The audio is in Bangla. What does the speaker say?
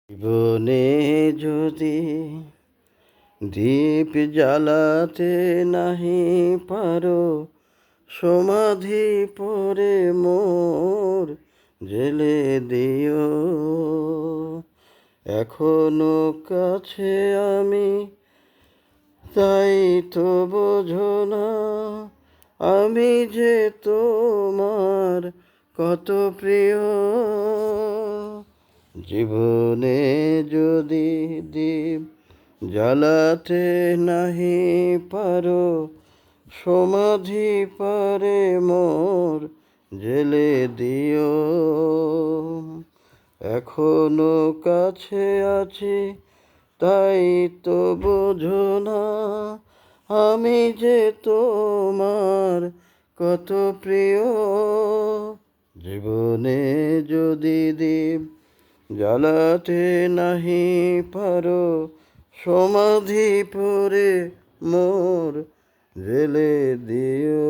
জীবনে যদি দীপ জ্বালাতে নাহি পারো, সমাধি পরে মোর জেলে দিও। এখনো কাছে আমি, তাই তো বোঝো না, আমি যে তোমার কত প্রিয়। জীবনে যদি দীপ জ্বালাতে নাহি পারো, সমাধি পারে মোর জেলে দিও। এখনো কাছে আছি, তাই তো বোঝো না, আমি যে তোমার কত প্রিয়। জীবনে যদি দীপ জ্বালাতে নাহি পারো, সমাধি পরে মোর জেলে দিও।